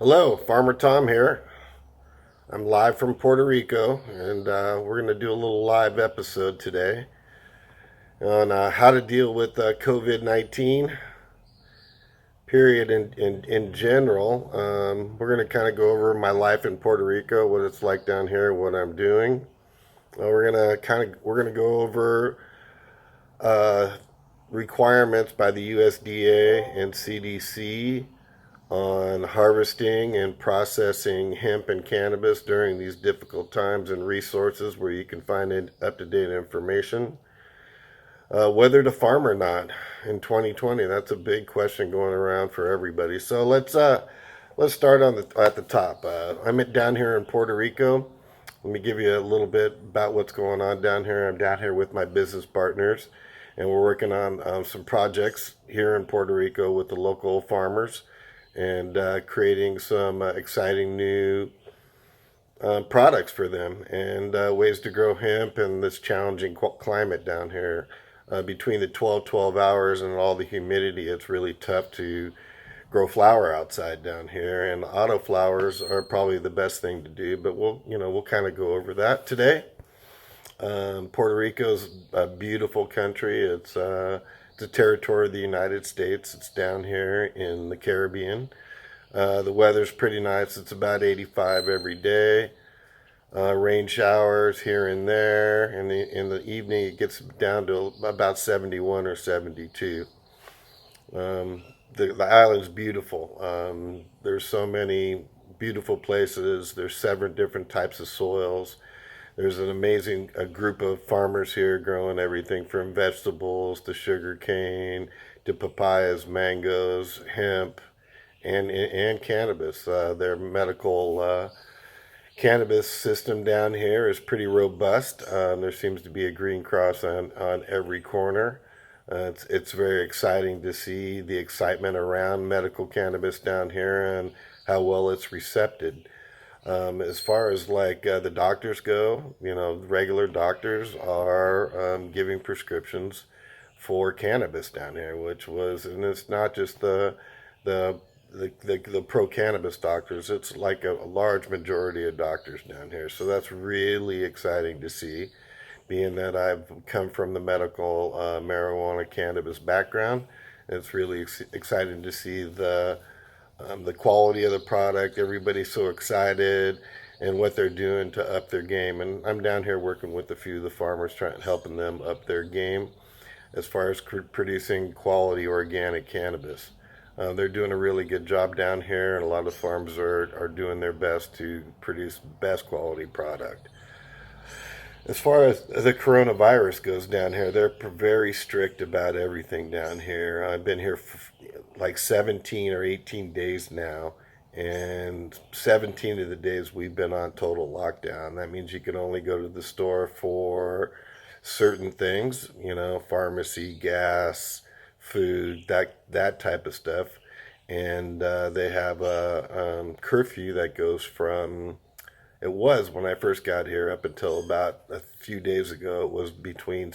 Hello, Farmer Tom here. I'm live from Puerto Rico, and we're going to do a little live episode today on how to deal with COVID 19, period, in general. We're going to kind of go over my life in Puerto Rico, what it's like down here, what I'm doing. We're going to go over uh, requirements by the USDA and CDC on harvesting and processing hemp and cannabis during these difficult times, and resources where you can find up to date information. Whether to farm or not in 2020, that's a big question going around for everybody. So let's start at the top. I'm down here in Puerto Rico. Let me give you a little bit about what's going on down here. I'm down here with my business partners, and we're working on some projects here in Puerto Rico with the local farmers and creating some exciting new products for them and ways to grow hemp in this challenging climate down here. Between the 12 hours and all the humidity, it's really tough to grow flower outside down here. And auto flowers are probably the best thing to do, but we'll kind of go over that today. Puerto Rico's a beautiful country. It's a territory of the United States. It's down here in the Caribbean. The weather's pretty nice. It's about 85 every day. Rain showers here and there. In the evening, it gets down to about 71 or 72. The island's beautiful. There's so many beautiful places. There's 7 different types of soils. There's an amazing group of farmers here growing everything from vegetables to sugar cane to papayas, mangoes, hemp, and cannabis. Their medical cannabis system down here is pretty robust. There seems to be a green cross on every corner. It's very exciting to see the excitement around medical cannabis down here and how well it's received. As far as the doctors go, regular doctors are giving prescriptions for cannabis down here, and it's not just the the pro cannabis doctors. It's like a large majority of doctors down here. So that's really exciting to see, being that I've come from the medical marijuana cannabis background. It's really exciting to see the quality of the product. Everybody's so excited and what they're doing to up their game. And I'm down here working with a few of the farmers, trying helping them up their game as far as producing quality organic cannabis. They're doing a really good job down here, and a lot of farms are doing their best to produce best quality product. As far as the coronavirus goes down here, they're very strict about everything down here. I've been here for like 17 or 18 days now, and 17 of the days we've been on total lockdown. That means you can only go to the store for certain things, pharmacy, gas, food, that type of stuff. And they have a curfew that goes from, it was when I first got here up until about a few days ago, it was between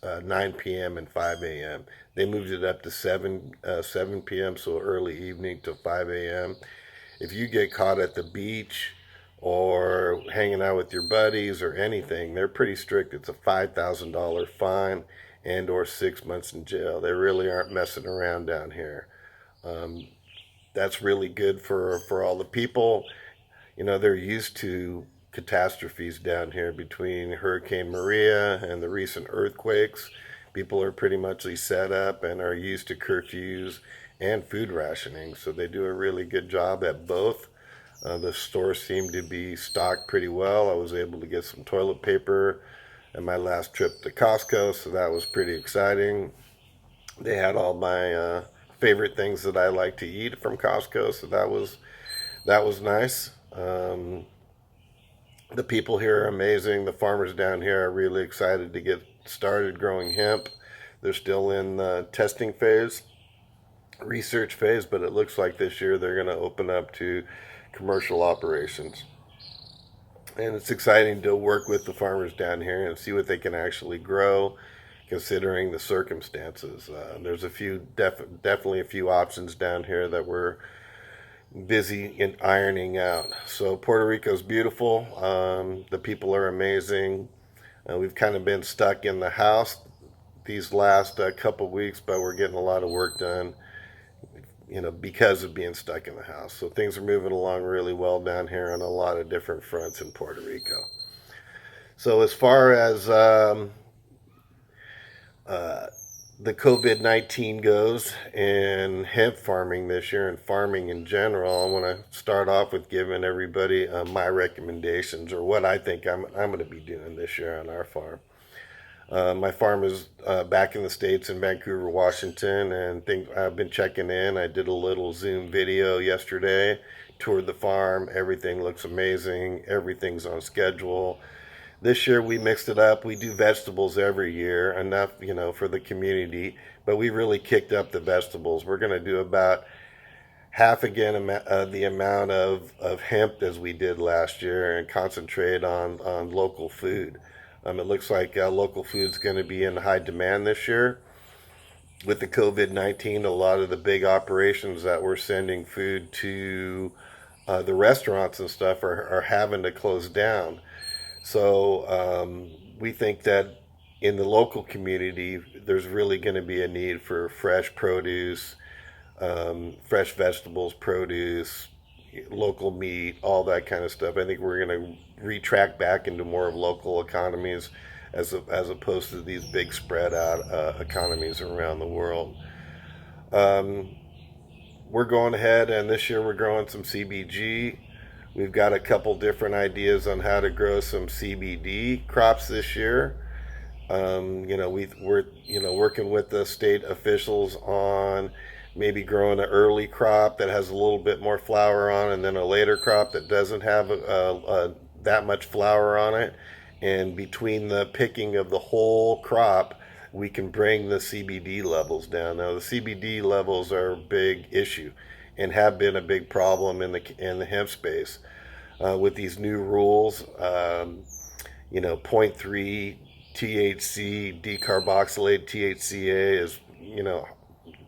9 p.m. and 5 a.m. They moved it up to 7 p.m., so early evening to 5 a.m. If you get caught at the beach or hanging out with your buddies or anything, they're pretty strict. It's a $5,000 fine and or 6 months in jail. They really aren't messing around down here. Um, that's really good for all the people. They're used to catastrophes down here between Hurricane Maria and the recent earthquakes. People are pretty much set up and are used to curfews and food rationing, so they do a really good job at both. The stores seem to be stocked pretty well. I was able to get some toilet paper at my last trip to Costco, so that was pretty exciting. They had all my favorite things that I like to eat from Costco, so that was nice. The people here are amazing. The farmers down here are really excited to get started growing hemp. They're still in the testing phase, research phase, but it looks like this year they're going to open up to commercial operations. And it's exciting to work with the farmers down here and see what they can actually grow, considering the circumstances. There's definitely a few options down here that we're busy in ironing out. So Puerto Rico's beautiful. The people are amazing. We've kind of been stuck in the house these last couple weeks, but we're getting a lot of work done, because of being stuck in the house. So things are moving along really well down here on a lot of different fronts in Puerto Rico. So as far as uh, the COVID-19 goes and hemp farming this year and farming in general, I want to start off with giving everybody my recommendations or what I think I'm going to be doing this year on our farm. My farm is back in the States in Vancouver, Washington, and I've been checking in. I did a little Zoom video yesterday, toured the farm. Everything looks amazing. Everything's on schedule. This year we mixed it up. We do vegetables every year, enough, for the community, but we really kicked up the vegetables. We're going to do about half again the amount of hemp as we did last year and concentrate on local food. It looks like local food's going to be in high demand this year. With the COVID-19, a lot of the big operations that were sending food to the restaurants and stuff are having to close down. So we think that in the local community, there's really going to be a need for fresh produce, fresh vegetables, produce, local meat, all that kind of stuff. I think we're going to retract back into more of local economies as opposed to these big spread out economies around the world. Um, we're going ahead, and this year we're growing some CBG. We've got a couple different ideas on how to grow some CBD crops this year. We're working with the state officials on maybe growing an early crop that has a little bit more flower on, and then a later crop that doesn't have that much flower on it. And between the picking of the whole crop, we can bring the CBD levels down. Now, the CBD levels are a big issue and have been a big problem in the hemp space with these new rules. Zero point 0.3 THC decarboxylated THCA is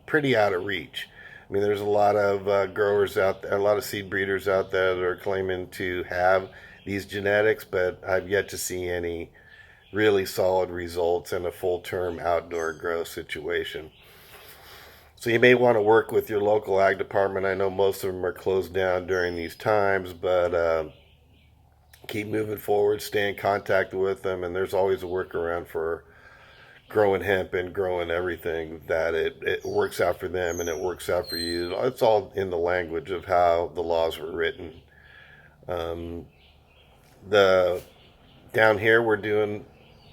pretty out of reach. I mean, there's a lot of growers out there, a lot of seed breeders out there that are claiming to have these genetics, but I've yet to see any really solid results in a full-term outdoor grow situation. So you may want to work with your local ag department. I know most of them are closed down during these times, but keep moving forward, stay in contact with them, and there's always a workaround for growing hemp and growing everything that it works out for them and it works out for you. It's all in the language of how the laws were written. Um, the Down here we're doing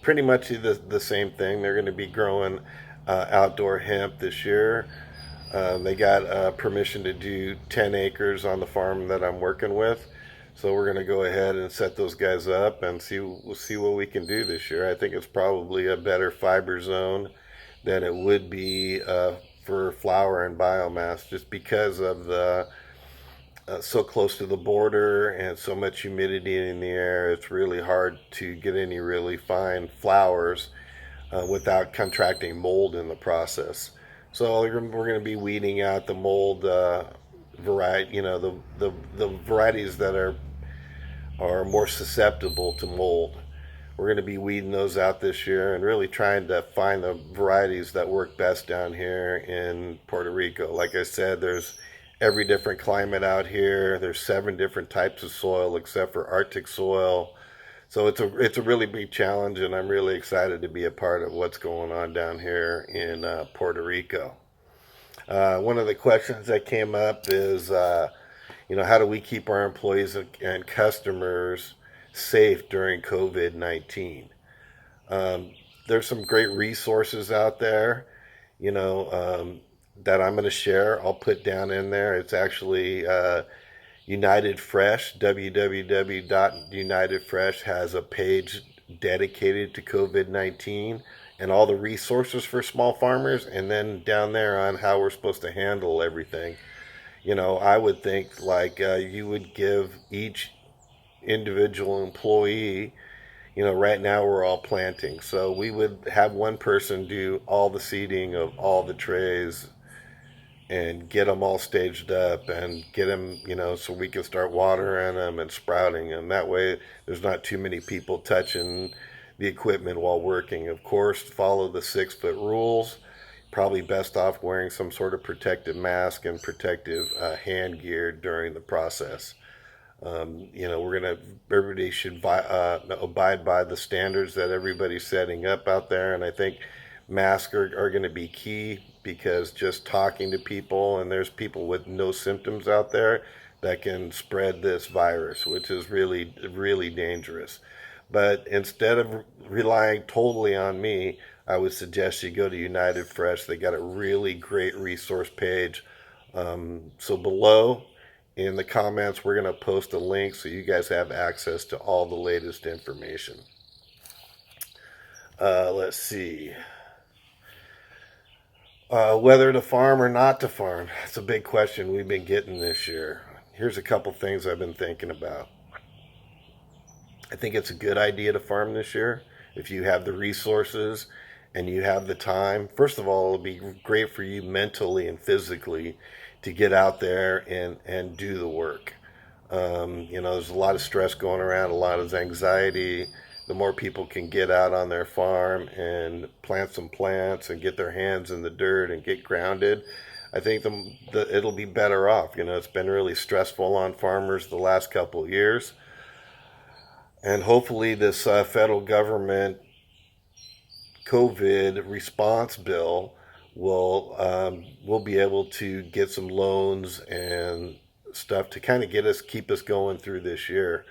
pretty much the same thing. They're going to be growing outdoor hemp this year. They got permission to do 10 acres on the farm that I'm working with. So we're going to go ahead and set those guys up and we'll see what we can do this year. I think it's probably a better fiber zone than it would be for flower and biomass, just because of the so close to the border and so much humidity in the air. It's really hard to get any really fine flowers without contracting mold in the process. So we're going to be weeding out the mold variety, the varieties that are more susceptible to mold. We're going to be weeding those out this year and really trying to find the varieties that work best down here in Puerto Rico. Like I said, there's every different climate out here. There's 7 different types of soil except for Arctic soil. So it's a really big challenge, and I'm really excited to be a part of what's going on down here in Puerto Rico. One of the questions that came up is, how do we keep our employees and customers safe during COVID-19? There's some great resources out there, that I'm going to share. I'll put down in there. It's actually United Fresh. www.unitedfresh has a page dedicated to COVID-19 and all the resources for small farmers, and then down there on how we're supposed to handle everything. I would think like you would give each individual employee, right now we're all planting. So we would have one person do all the seeding of all the trays and get them all staged up and get them, so we can start watering them and sprouting them. That way, there's not too many people touching the equipment while working. Of course, follow the 6 foot rules. Probably best off wearing some sort of protective mask and protective hand gear during the process. Everybody should abide by the standards that everybody's setting up out there. And I think masks are going to be key, because just talking to people, and there's people with no symptoms out there that can spread this virus, which is really, really dangerous. But instead of relying totally on me, I would suggest you go to United Fresh. They got a really great resource page. So below in the comments, we're going to post a link so you guys have access to all the latest information. Let's see. Whether to farm or not to farm. That's a big question we've been getting this year. Here's a couple things I've been thinking about. I think it's a good idea to farm this year if you have the resources and you have the time. First of all, it'll be great for you mentally and physically to get out there and do the work. There's a lot of stress going around, a lot of anxiety. The more people can get out on their farm and plant some plants and get their hands in the dirt and get grounded, I think it'll be better off. It's been really stressful on farmers the last couple of years. And hopefully this federal government COVID response bill will be able to get some loans and stuff to kind of keep us going through this year.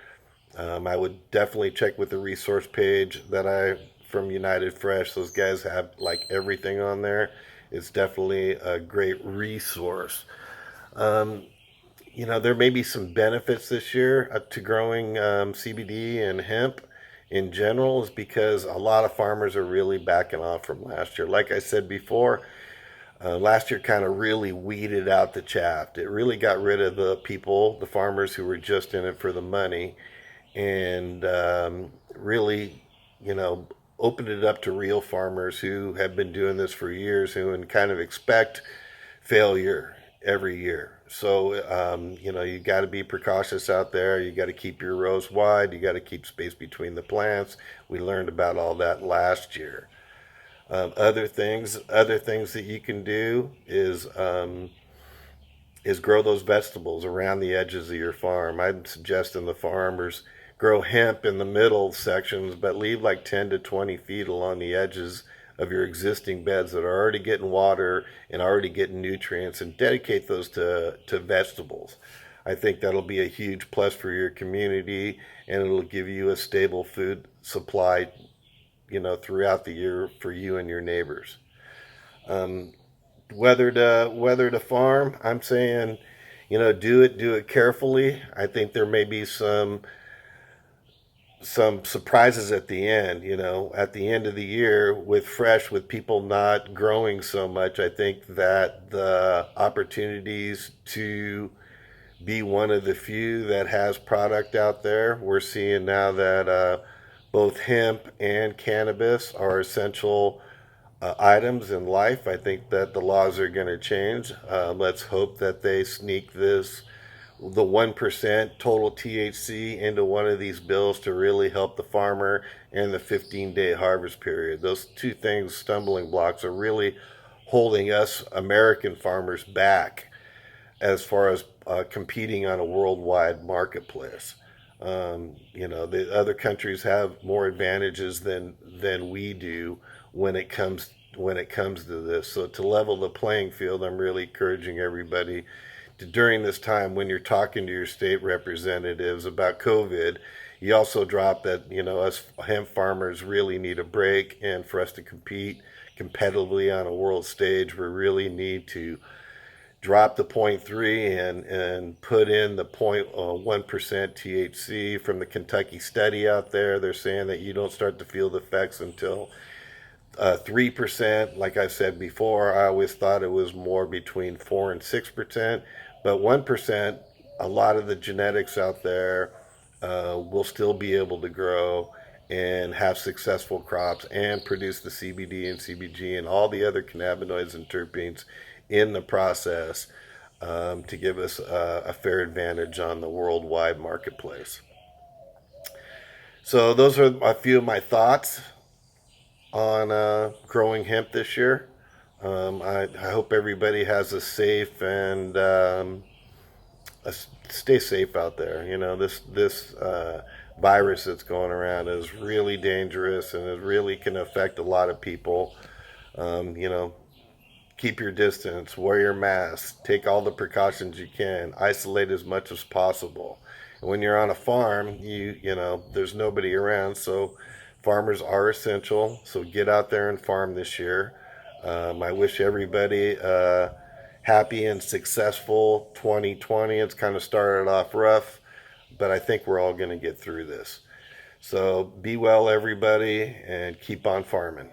I would definitely check with the resource page from United Fresh. Those guys have like everything on there. It's definitely a great resource. There may be some benefits this year to growing CBD and hemp in general, is because a lot of farmers are really backing off from last year. Like I said before, last year kind of really weeded out the chaff. It really got rid of the farmers who were just in it for the money, and really, opened it up to real farmers who have been doing this for years, who kind of expect failure every year. So, you got to be precautious out there. You got to keep your rows wide. You got to keep space between the plants. We learned about all that last year. Other things that you can do is grow those vegetables around the edges of your farm. I'm suggesting the farmers grow hemp in the middle sections, but leave like 10 to 20 feet along the edges of your existing beds that are already getting water and already getting nutrients, and dedicate those to vegetables. I think that'll be a huge plus for your community, and it'll give you a stable food supply, throughout the year for you and your neighbors. Whether to farm, I'm saying, do it carefully. I think there may be some surprises at the end. At the end of the year with people not growing so much, I think that the opportunities to be one of the few that has product out there. We're seeing now that both hemp and cannabis are essential items in life. I think that the laws are going to change. Let's hope that they sneak the 1% total THC into one of these bills to really help the farmer and the 15-day harvest period. Those two things, stumbling blocks, are really holding us American farmers back as far as competing on a worldwide marketplace. The other countries have more advantages than we do when it comes to this. So to level the playing field, I'm really encouraging everybody during this time, when you're talking to your state representatives about COVID, you also drop that, us hemp farmers really need a break, and for us to compete competitively on a world stage, we really need to drop the 0.3 and put in the 0.1% THC. From the Kentucky study out there, they're saying that you don't start to feel the effects until 3%. Like I said before, I always thought it was more between 4 and 6%, but 1%, a lot of the genetics out there will still be able to grow and have successful crops and produce the CBD and CBG and all the other cannabinoids and terpenes in the process to give us a fair advantage on the worldwide marketplace. So those are a few of my thoughts on growing hemp this year. I hope everybody has a safe and stay safe out there. You know, this virus that's going around is really dangerous, and it really can affect a lot of people. You know, keep your distance, wear your mask, take all the precautions you can, isolate as much as possible. And when you're on a farm, you know there's nobody around, so farmers are essential. So get out there and farm this year. I wish everybody happy and successful 2020. It's kind of started off rough, but I think we're all going to get through this. So be well, everybody, and keep on farming.